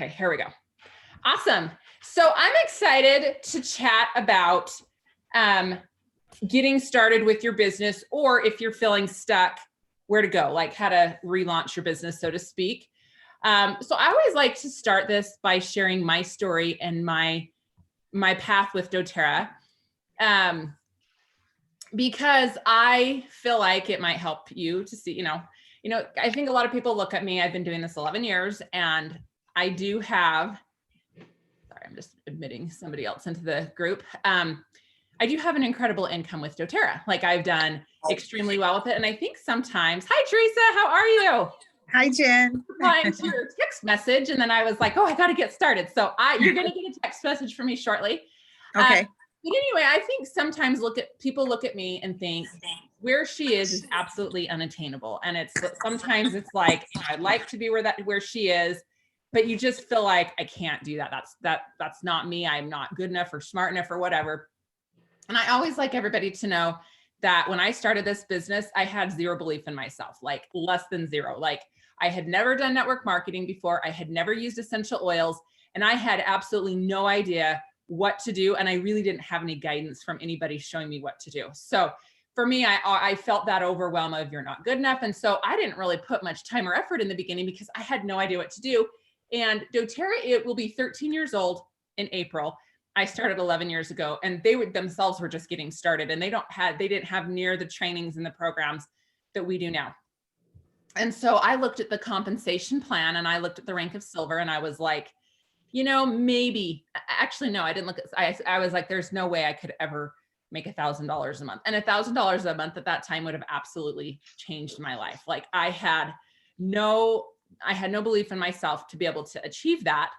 Okay, here we go. Awesome. So I'm excited to chat about getting started with your business, or if you're feeling stuck, where to go, like how to relaunch your business, so to speak. So I always like to start this by sharing my story and my path with doTERRA, because I feel like it might help you to see, I think a lot of people look at me. I've been doing this 11 years, and I do have, sorry, I'm just admitting somebody else into the group. I do have an incredible income with doTERRA. Like, I've done extremely well with it. And I think sometimes, hi, Teresa, how are you? Hi, Jen. Replying to your text message. And then I was like, oh, I got to get started. So you're going to get a text message from me shortly. Okay. But anyway, I think sometimes people look at me and think where she is absolutely unattainable. And sometimes it's like, I'd like to be where she is, but you just feel like I can't do that. That's not me. I'm not good enough or smart enough or whatever. And I always like everybody to know that when I started this business, I had zero belief in myself, like less than zero. Like, I had never done network marketing before. I had never used essential oils, and I had absolutely no idea what to do. And I really didn't have any guidance from anybody showing me what to do. So for me, I felt that overwhelm of you're not good enough. And so I didn't really put much time or effort in the beginning because I had no idea what to do. And doTERRA, it will be 13 years old in April. I started 11 years ago, and they themselves were just getting started, and they didn't have near the trainings and the programs that we do now. And so I looked at the compensation plan, and I looked at the rank of silver, and I was like, maybe, actually, no, I didn't look at, I was like, there's no way I could ever make $1,000 a month. And $1,000 a month at that time would have absolutely changed my life. Like, I had no belief in myself to be able to achieve that.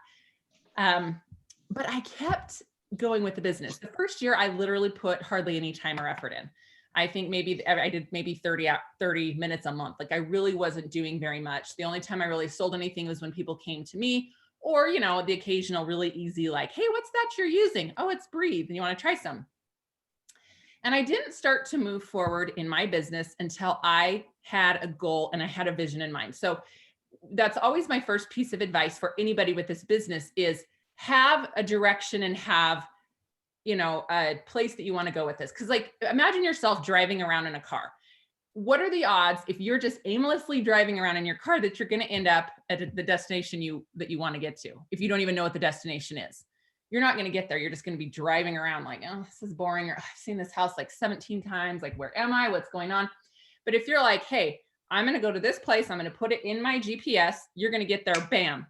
But I kept going with the business. The first year, I literally put hardly any time or effort in. I think I did maybe 30 minutes a month. Like, I really wasn't doing very much. The only time I really sold anything was when people came to me, or, the occasional really easy, like, hey, what's that you're using? Oh, it's Breathe, and you want to try some. And I didn't start to move forward in my business until I had a goal and I had a vision in mind. So that's always my first piece of advice for anybody with this business is have a direction and have, a place that you want to go with this. Cause like, imagine yourself driving around in a car. What are the odds if you're just aimlessly driving around in your car that you're going to end up at the destination that you want to get to? If you don't even know what the destination is, you're not going to get there. You're just going to be driving around like, oh, this is boring. Or I've seen this house like 17 times. Like, where am I? What's going on? But if you're like, hey, I'm going to go to this place, I'm going to put it in my GPS, you're going to get there, bam.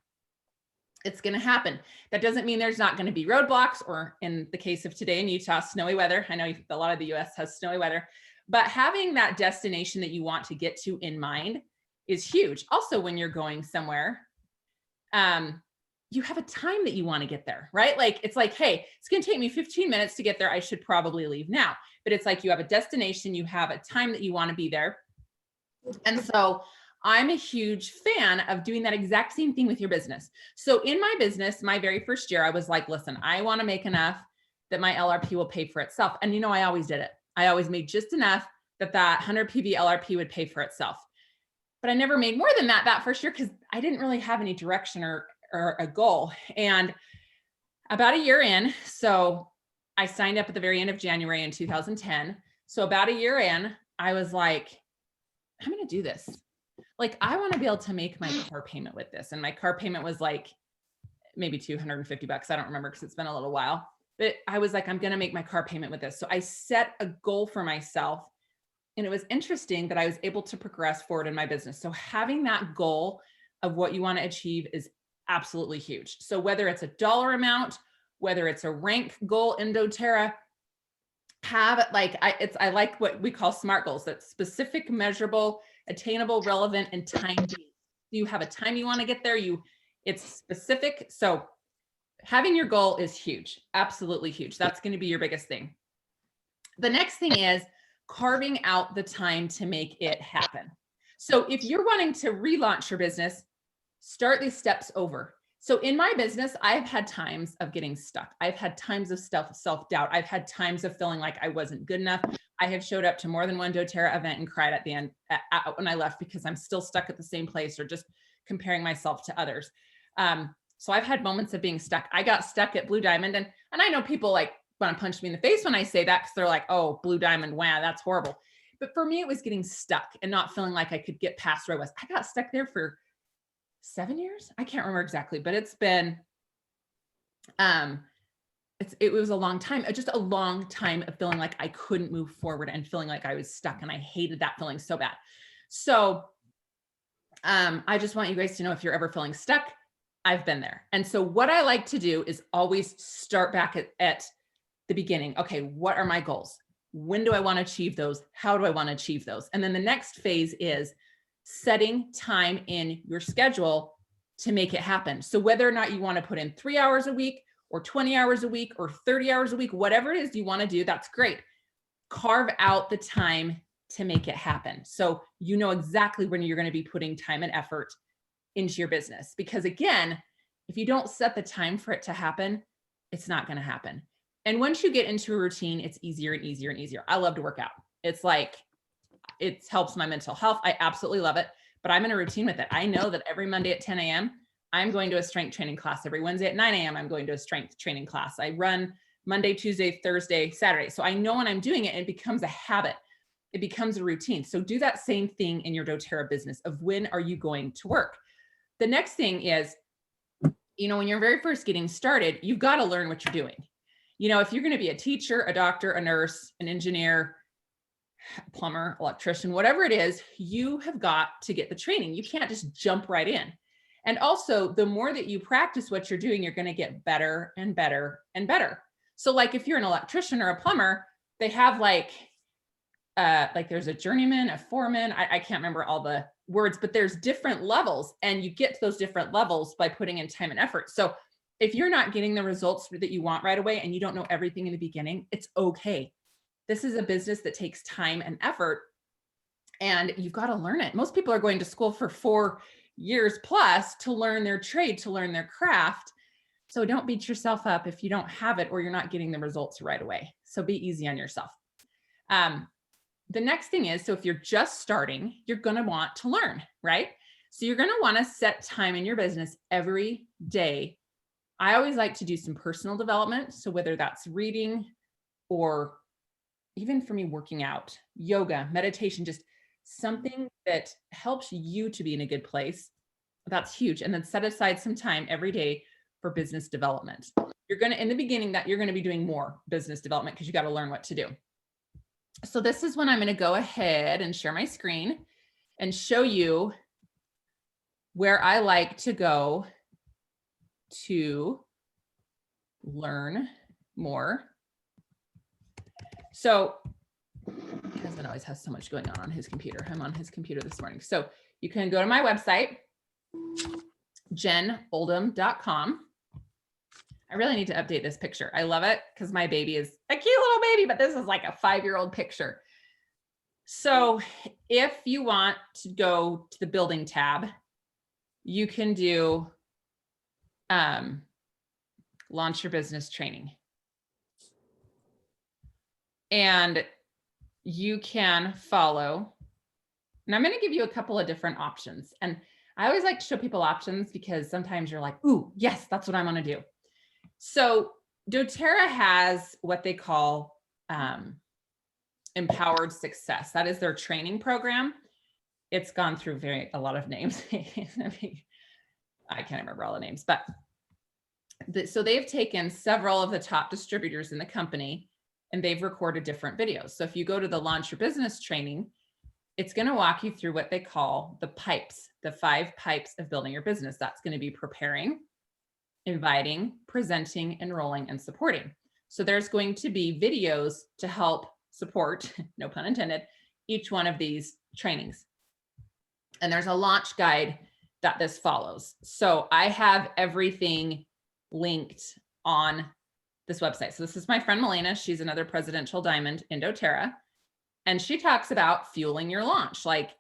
It's going to happen. That doesn't mean there's not going to be roadblocks, or in the case of today in Utah, snowy weather. I know a lot of the US has snowy weather, but having that destination that you want to get to in mind is huge. Also, when you're going somewhere, you have a time that you want to get there, right? Like, it's like, hey, it's going to take me 15 minutes to get there. I should probably leave now. But it's like, you have a destination, you have a time that you want to be there. And so I'm a huge fan of doing that exact same thing with your business. So in my business, my very first year, I was like, listen, I want to make enough that my LRP will pay for itself. And I always did it. I always made just enough that 100 PV LRP would pay for itself. But I never made more than that first year because I didn't really have any direction or a goal. And about a year in, so I signed up at the very end of January in 2010. So about a year in, I was like, I'm going to do this. Like, I want to be able to make my car payment with this. And my car payment was like maybe $250. I don't remember because it's been a little while, but I was like, I'm going to make my car payment with this. So I set a goal for myself. And it was interesting that I was able to progress forward in my business. So having that goal of what you want to achieve is absolutely huge. So whether it's a dollar amount, whether it's a rank goal in doTERRA, have it like, I like what we call SMART goals. That's specific, measurable, attainable, relevant, and time-based. You have a time you want to get there. It's specific. So having your goal is huge, absolutely huge. That's going to be your biggest thing. The next thing is carving out the time to make it happen. So if you're wanting to relaunch your business, start these steps over. So in my business, I've had times of getting stuck. I've had times of self-doubt. I've had times of feeling like I wasn't good enough. I have showed up to more than one doTERRA event and cried at the end when I left because I'm still stuck at the same place or just comparing myself to others. So I've had moments of being stuck. I got stuck at Blue Diamond, and I know people like want to punch me in the face when I say that, because they're like, oh, Blue Diamond, wow, that's horrible. But for me, it was getting stuck and not feeling like I could get past where I was. I got stuck there for 7 years. I can't remember exactly, but it's been, it was a long time, just a long time of feeling like I couldn't move forward and feeling like I was stuck. And I hated that feeling so bad. So I just want you guys to know, if you're ever feeling stuck, I've been there. And so what I like to do is always start back at the beginning. Okay, what are my goals? When do I want to achieve those? How do I want to achieve those? And then the next phase is setting time in your schedule to make it happen. So whether or not you want to put in 3 hours a week or 20 hours a week or 30 hours a week, whatever it is you want to do, that's great. Carve out the time to make it happen. So you know exactly when you're going to be putting time and effort into your business. Because again, if you don't set the time for it to happen, it's not going to happen. And once you get into a routine, it's easier and easier and easier. I love to work out. It's like, it helps my mental health. I absolutely love it, but I'm in a routine with it. I know that every Monday at 10 a.m., I'm going to a strength training class. Every Wednesday at 9 a.m., I'm going to a strength training class. I run Monday, Tuesday, Thursday, Saturday. So I know when I'm doing it, it becomes a habit. It becomes a routine. So do that same thing in your doTERRA business of when are you going to work? The next thing is, when you're very first getting started, you've got to learn what you're doing. If you're going to be a teacher, a doctor, a nurse, an engineer, plumber, electrician, whatever it is, you have got to get the training. You can't just jump right in. And also, the more that you practice what you're doing, you're going to get better and better and better. So like if you're an electrician or a plumber, they have like there's a journeyman, a foreman. I can't remember all the words, but there's different levels, and you get to those different levels by putting in time and effort. So if you're not getting the results that you want right away and you don't know everything in the beginning, it's okay. This is a business that takes time and effort, and you've got to learn it. Most people are going to school for 4 years plus to learn their trade, to learn their craft. So don't beat yourself up if you don't have it or you're not getting the results right away. So be easy on yourself. The next thing is, so if you're just starting, you're going to want to learn, right? So you're going to want to set time in your business every day. I always like to do some personal development. So whether that's reading or even for me, working out, yoga, meditation, just something that helps you to be in a good place. That's huge. And then set aside some time every day for business development. You're going to, in the beginning, that you're going to be doing more business development because you got to learn what to do. So this is when I'm going to go ahead and share my screen and show you where I like to go to learn more. So my husband always has so much going on his computer. I'm on his computer this morning. So you can go to my website, jenoldham.com. I really need to update this picture. I love it because my baby is a cute little baby, but this is like a 5-year-old picture. So if you want to go to the building tab, you can do launch your business training. And you can follow. And I'm going to give you a couple of different options. And I always like to show people options because sometimes you're like, ooh, yes, that's what I want to do. So doTERRA has what they call Empowered Success. That is their training program. It's gone through a lot of names. I can't remember all the names, but so they've taken several of the top distributors in the company and they've recorded different videos. So if you go to the Launch Your Business training, it's going to walk you through what they call the pipes, the 5 pipes of building your business. That's going to be preparing, inviting, presenting, enrolling, and supporting. So there's going to be videos to help support, no pun intended, each one of these trainings. And there's a launch guide that this follows. So I have everything linked on this website. So this is my friend Melena. She's another presidential diamond in doTERRA. And she talks about fueling your launch. Like,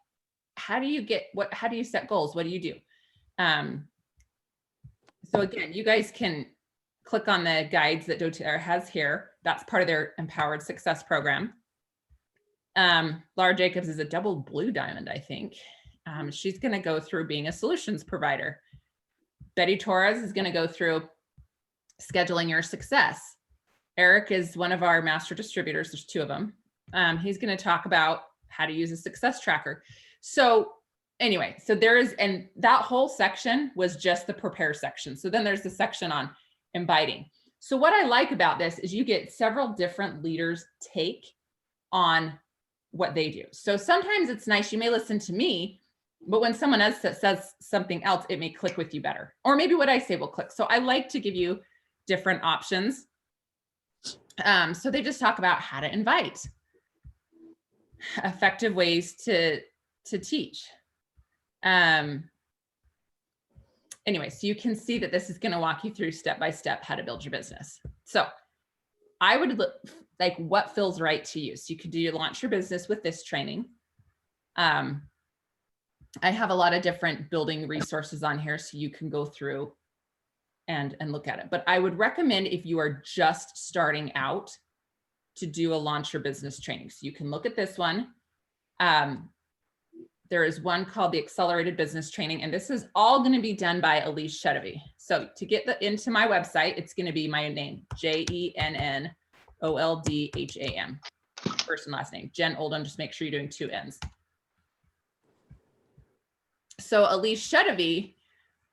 how do you set goals? What do you do? So again, you guys can click on the guides that doTERRA has here. That's part of their Empowered Success program. Laura Jacobs is a double blue diamond, I think. She's going to go through being a solutions provider. Betty Torres is going to go through scheduling your success. Eric is one of our master distributors. There's 2 of them. He's going to talk about how to use a success tracker. So anyway, so and that whole section was just the prepare section. So then there's the section on inviting. So what I like about this is you get several different leaders' take on what they do. So sometimes it's nice, you may listen to me, but when someone else says something else, it may click with you better. Or maybe what I say will click. So I like to give you different options. So they just talk about how to invite, effective ways to teach. Anyway, so you can see that this is going to walk you through step-by-step how to build your business. So I would look like what feels right to you. So you could do launch your business with this training. I have a lot of different building resources on here, so you can go through and look at it. But I would recommend, if you are just starting out, to do a launch your business training. So you can look at this one. There is one called the Accelerated Business Training, and this is all going to be done by Elise Chedevy. So to get into my website, it's going to be my name, JENNOLDHAM, first and last name, Jen Oldham. Just make sure you're doing 2 N's. So Elise Chedevy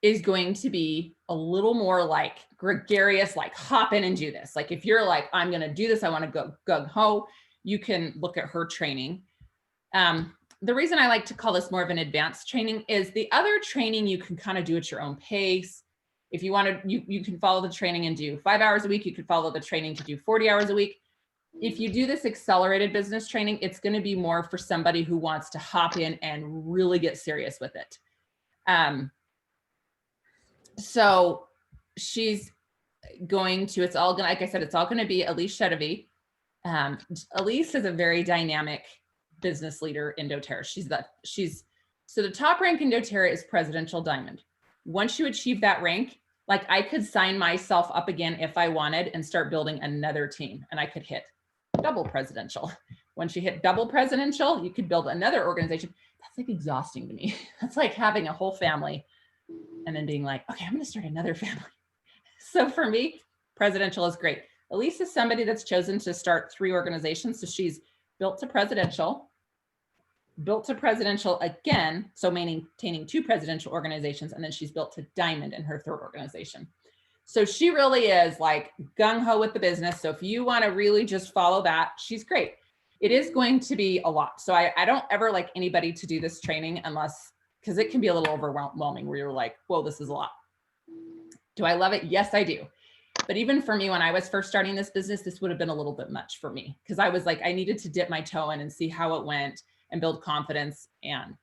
is going to be a little more like gregarious, like hop in and do this. Like if you're like, I'm going to do this, I want to go gung ho, you can look at her training. The reason I like to call this more of an advanced training is the other training you can kind of do at your own pace. If you want to, you can follow the training and do 5 hours a week. You could follow the training to do 40 hours a week. If you do this accelerated business training, it's going to be more for somebody who wants to hop in and really get serious with it. So she's going to, it's all going to, like I said, it's all going to be Elise Chedevy. Elise is a very dynamic business leader in doTERRA. So the top rank in doTERRA is Presidential Diamond. Once you achieve that rank, like I could sign myself up again if I wanted and start building another team, and I could hit double presidential. Once you hit double presidential, you could build another organization. That's like exhausting to me. That's like having a whole family and then being like, okay, I'm going to start another family. So for me, presidential is great. Elise is somebody that's chosen to start 3 organizations. So she's built to presidential again, so maintaining 2 presidential organizations, and then she's built to diamond in her 3rd organization. So she really is like gung-ho with the business. So if you want to really just follow that, she's great. It is going to be a lot. So I don't ever like anybody to do this training unless, because it can be a little overwhelming where you're like, whoa, this is a lot. Do I love it? Yes, I do. But even for me, when I was first starting this business, this would have been a little bit much for me because I was like, I needed to dip my toe in and see how it went and build confidence. And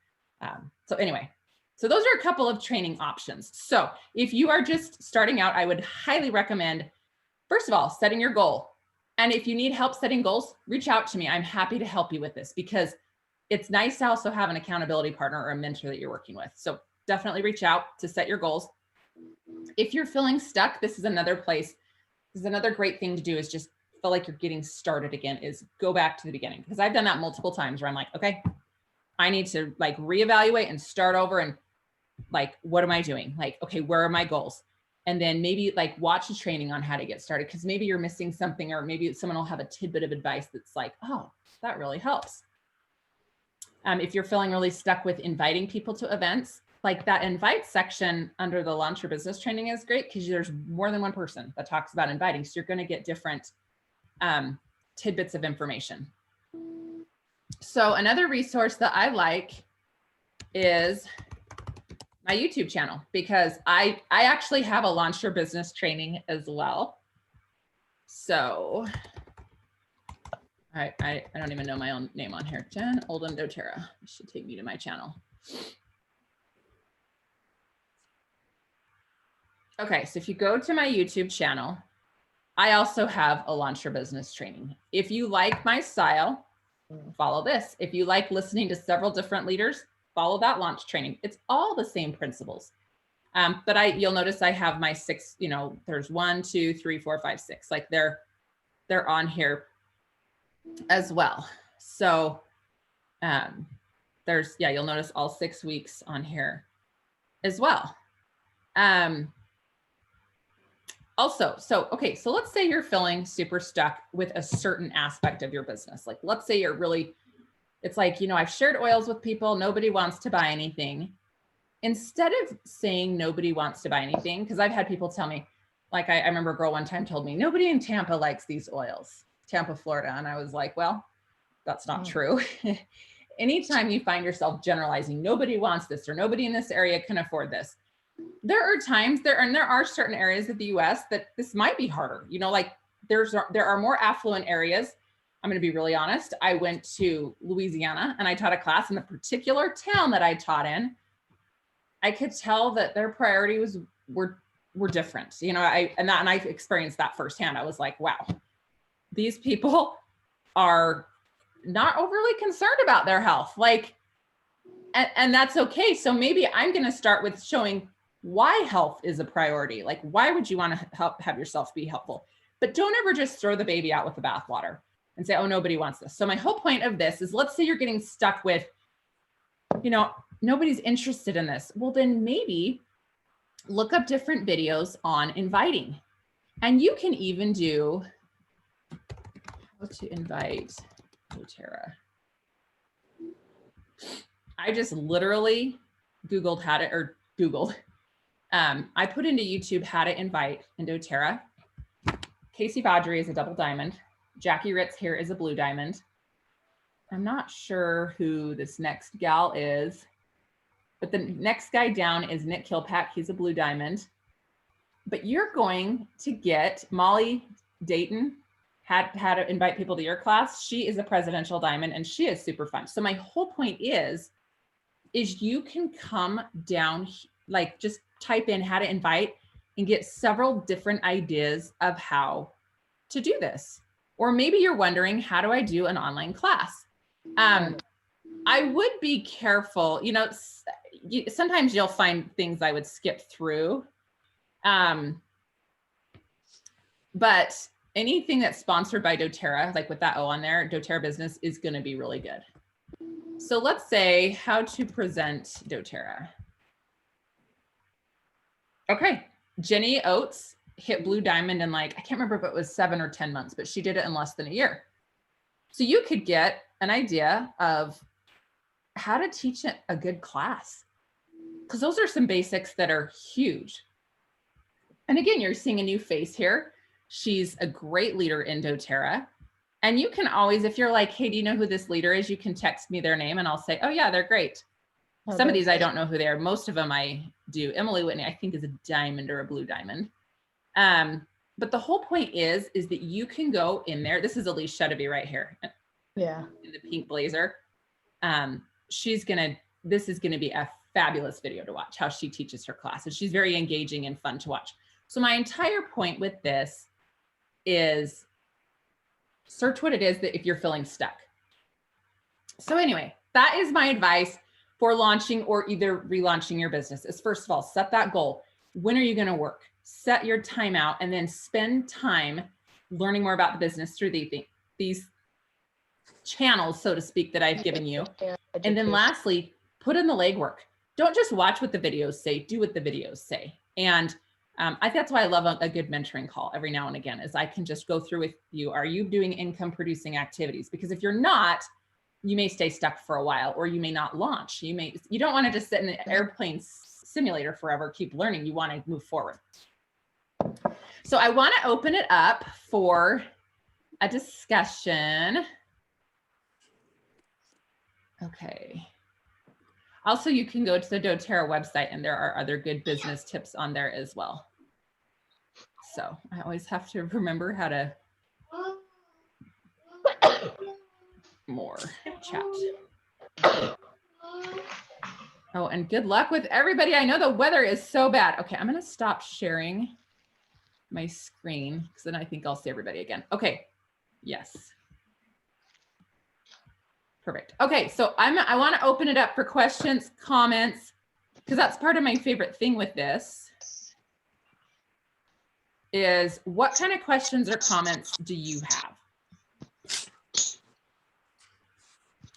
so anyway, so those are a couple of training options. So if you are just starting out, I would highly recommend, first of all, setting your goal. And if you need help setting goals, reach out to me. I'm happy to help you with this because it's nice to also have an accountability partner or a mentor that you're working with. So definitely reach out to set your goals. If you're feeling stuck, this is another place. This is another great thing to do, is just feel like you're getting started again, is go back to the beginning. Because I've done that multiple times where I'm like, okay, I need to like reevaluate and start over. And like, what am I doing? Like, okay, where are my goals? And then maybe like watch a training on how to get started, because maybe you're missing something, or maybe someone will have a tidbit of advice that's like, oh, that really helps. If you're feeling really stuck with inviting people to events, like that invite section under the Launch Your Business training is great because there's more than one person that talks about inviting. So you're going to get different tidbits of information. So another resource that I like is my YouTube channel, because I actually have a Launch Your Business training as well. So I don't even know my own name on here. Jen Oldham doTERRA. This should take me to my channel. Okay, so if you go to my YouTube channel, I also have a Launch Your Business training. If you like my style, follow this. If you like listening to several different leaders, follow that launch training. It's all the same principles. But you'll notice I have my 6, there's 1, 2, 3, 4, 5, 6, like they're on here as well. So you'll notice all 6 weeks on here as well. Also, so let's say you're feeling super stuck with a certain aspect of your business. Like, let's say you're really, it's like, I've shared oils with people, nobody wants to buy anything. Instead of saying nobody wants to buy anything, because I've had people tell me, like, I remember a girl one time told me, nobody in Tampa likes these oils, Tampa, Florida. And I was like, well, that's not true. Anytime you find yourself generalizing, nobody wants this or nobody in this area can afford this. There are times there are certain areas of the US that this might be harder. Like there are more affluent areas. I'm going to be really honest. I went to Louisiana and I taught a class in the particular town that I taught in. I could tell that their priorities were different. And I've experienced that firsthand. I was like, wow, these people are not overly concerned about their health. Like, and that's okay. So maybe I'm going to start with showing why health is a priority. Like, why would you want to have yourself be helpful? But don't ever just throw the baby out with the bathwater and say, oh, nobody wants this. So my whole point of this is, let's say you're getting stuck with, nobody's interested in this. Well, then maybe look up different videos on inviting. And you can even do how to invite doTERRA. I just literally Googled I put into YouTube how to invite in doTERRA. Casey Vaudry is a double diamond. Jackie Ritz here is a blue diamond. I'm not sure who this next gal is, but the next guy down is Nick Kilpack. He's a blue diamond. But you're going to get Molly Dayton, had to invite people to your class. She is a presidential diamond and she is super fun. So my whole point is you can come down, like just type in how to invite and get several different ideas of how to do this. Or maybe you're wondering, how do I do an online class? I would be careful. Sometimes you'll find things I would skip through. But anything that's sponsored by doTERRA, like with that O on there, doTERRA Business is going to be really good. So let's say how to present doTERRA. Okay, Jenny Oates hit blue diamond in I can't remember if it was 7 or 10 months, but she did it in less than a year. So you could get an idea of how to teach a good class, because those are some basics that are huge. And again, you're seeing a new face here. She's a great leader in doTERRA. And you can always, if you're like, hey, do you know who this leader is? You can text me their name and I'll say, oh yeah, they're great. Some of these I don't know who they are. Most of them I do. Emily Whitney, I think, is a diamond or a blue diamond. But the whole point is that you can go in there. This is Elise Shedeby right here. Yeah. In the pink blazer. This is gonna be a fabulous video to watch, how she teaches her class. And she's very engaging and fun to watch. So my entire point with this is search what it is that if you're feeling stuck. So anyway, that is my advice for launching or either relaunching your business is, first of all, set that goal. When are you going to work? Set your time out and then spend time learning more about the business through these channels, so to speak, that I've given you. And then lastly, put in the legwork. Don't just watch what the videos say, do what the videos say. And I think that's why I love a good mentoring call every now and again, is I can just go through with you. Are you doing income producing activities? Because if you're not, you may stay stuck for a while, or you may not launch. You don't want to just sit in an airplane simulator forever, keep learning. You want to move forward. So I want to open it up for a discussion. Okay. Also, you can go to the doTERRA website and there are other good business tips on there as well. So I always have to remember how to more chat. Oh, and good luck with everybody. I know the weather is so bad. Okay, I'm going to stop sharing my screen because then I think I'll see everybody again. Okay, yes. Perfect. Okay, so I want to open it up for questions, comments, because that's part of my favorite thing with this is what kind of questions or comments do you have?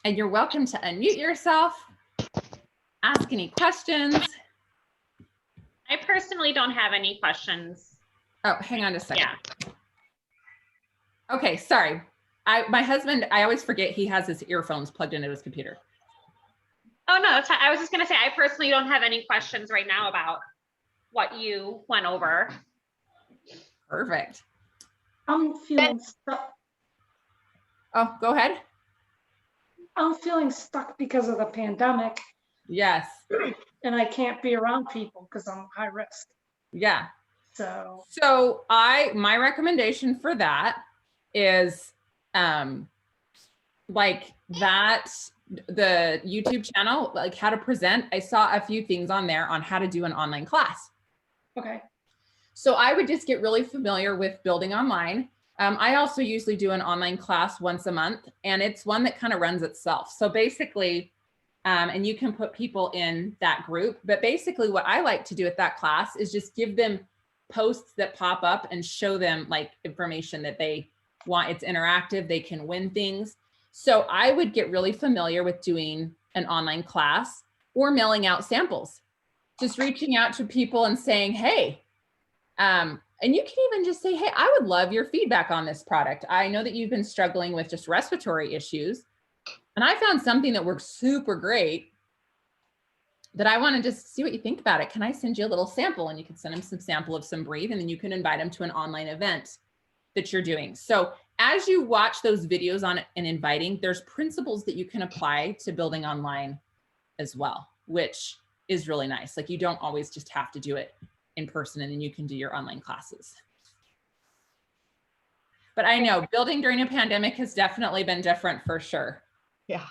And you're welcome to unmute yourself, ask any questions. I personally don't have any questions. Oh, hang on a second. Yeah. Okay, sorry. My husband, I always forget he has his earphones plugged into his computer. Oh, no, that's fine. I was just going to say, I personally don't have any questions right now about what you went over. Perfect. I'm feeling stuck. Oh, go ahead. I'm feeling stuck because of the pandemic, Yes. and I can't be around people because I'm high risk. Yeah. So My recommendation for that is like that, the YouTube channel, like how to present. I saw a few things on there on how to do an online class. okay. So I would just get really familiar with building online. I also usually do an online class once a month, and it's one that kind of runs itself. So basically, and you can put people in that group, but basically what I like to do at that class is just give them posts that pop up and show them like information that they want. It's interactive, they can win things. So I would get really familiar with doing an online class or mailing out samples, just reaching out to people and saying, hey, and you can even just say, hey, I would love your feedback on this product. I know that you've been struggling with just respiratory issues, and I found something that works super great that I want to just see what you think about it. Can I send you a little sample? And you can send them some sample of some Breathe, and then you can invite them to an online event that you're doing. So as you watch those videos on it and inviting, there's principles that you can apply to building online as well, which is really nice. Like you don't always just have to do it in person, and then you can do your online classes. But I know building during a pandemic has definitely been different for sure. Yeah.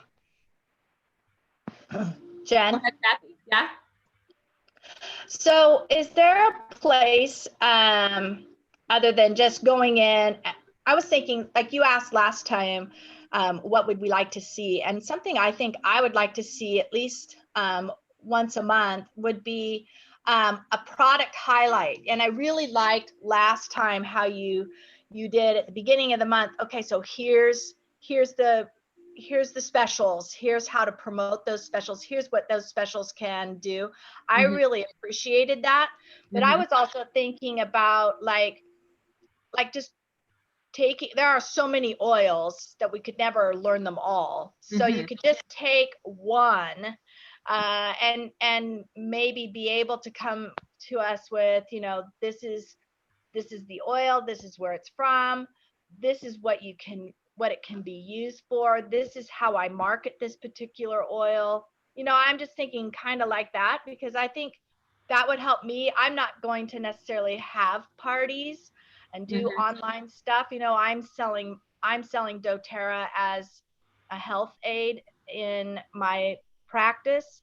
Go Jen, ahead, Kathy. Yeah. so is there a place other than just going in? I was thinking, like you asked last time, what would we like to see? And something I think I would like to see at least once a month would be a product highlight. And I really liked last time how you did at the beginning of the month. Okay, so here's the specials, here's how to promote those specials, here's what those specials can do. I really appreciated that. But I was also thinking about like just taking, there are so many oils that we could never learn them all. So you could just take one and maybe be able to come to us with, you know, this is the oil, this is where it's from, this is what it can be used for, this is how I market this particular oil. You know, I'm just thinking kind of like that, because I think that would help me. I'm not going to necessarily have parties and do online stuff. You know, I'm selling doTERRA as a health aid in my practice.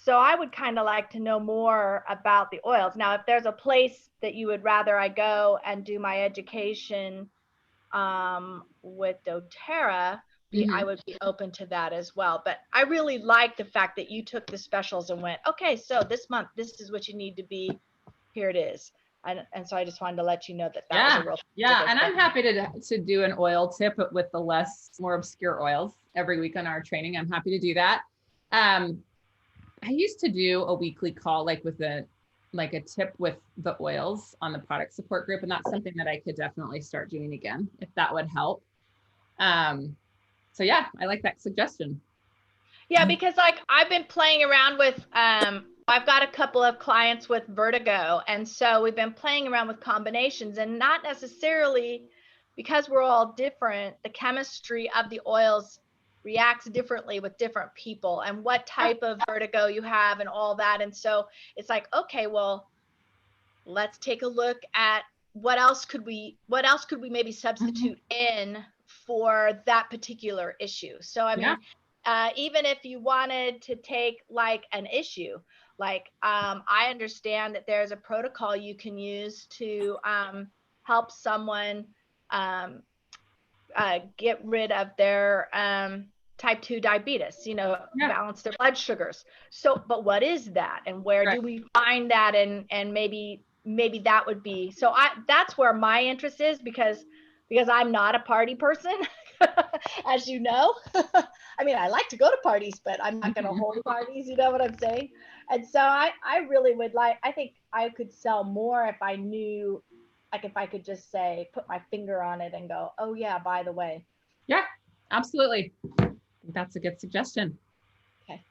So I would kind of like to know more about the oils. Now, if there's a place that you would rather I go and do my education with doTERRA, I would be open to that as well. But I really like the fact that you took the specials and went, okay, so this month, this is what you need to be. Here it is. And so I just wanted to let you know that was a real and I'm happy to do an oil tip with the more obscure oils every week on our training. I'm happy to do that. I used to do a weekly call, like with a tip with the oils on the product support group, and that's something that I could definitely start doing again if that would help. So yeah, I like that suggestion. Yeah, because like I've been playing around with I've got a couple of clients with vertigo, and so we've been playing around with combinations, and not necessarily because we're all different, the chemistry of the oils reacts differently with different people and what type of vertigo you have and all that. And so it's like, okay, well, let's take a look at what else could we maybe substitute in for that particular issue. So I mean, even if you wanted to take like an issue, like I understand that there's a protocol you can use to help someone get rid of their type 2 diabetes, you know, balance their blood sugars. So, but what is that, and where do we find that? And maybe that would be, so that's where my interest is, because I'm not a party person, as you know. I mean, I like to go to parties, but I'm not going to hold parties, you know what I'm saying? And so I really would like, I think I could sell more if I knew, like if I could just say, put my finger on it and go, oh yeah, by the way. Yeah, absolutely. I think that's a good suggestion. Okay.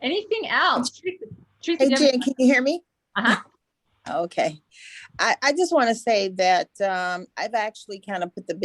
Anything else? Teresa, Hey, do you have- Jen, can you hear me? Uh-huh. Okay. I just want to say that I've actually kind of put the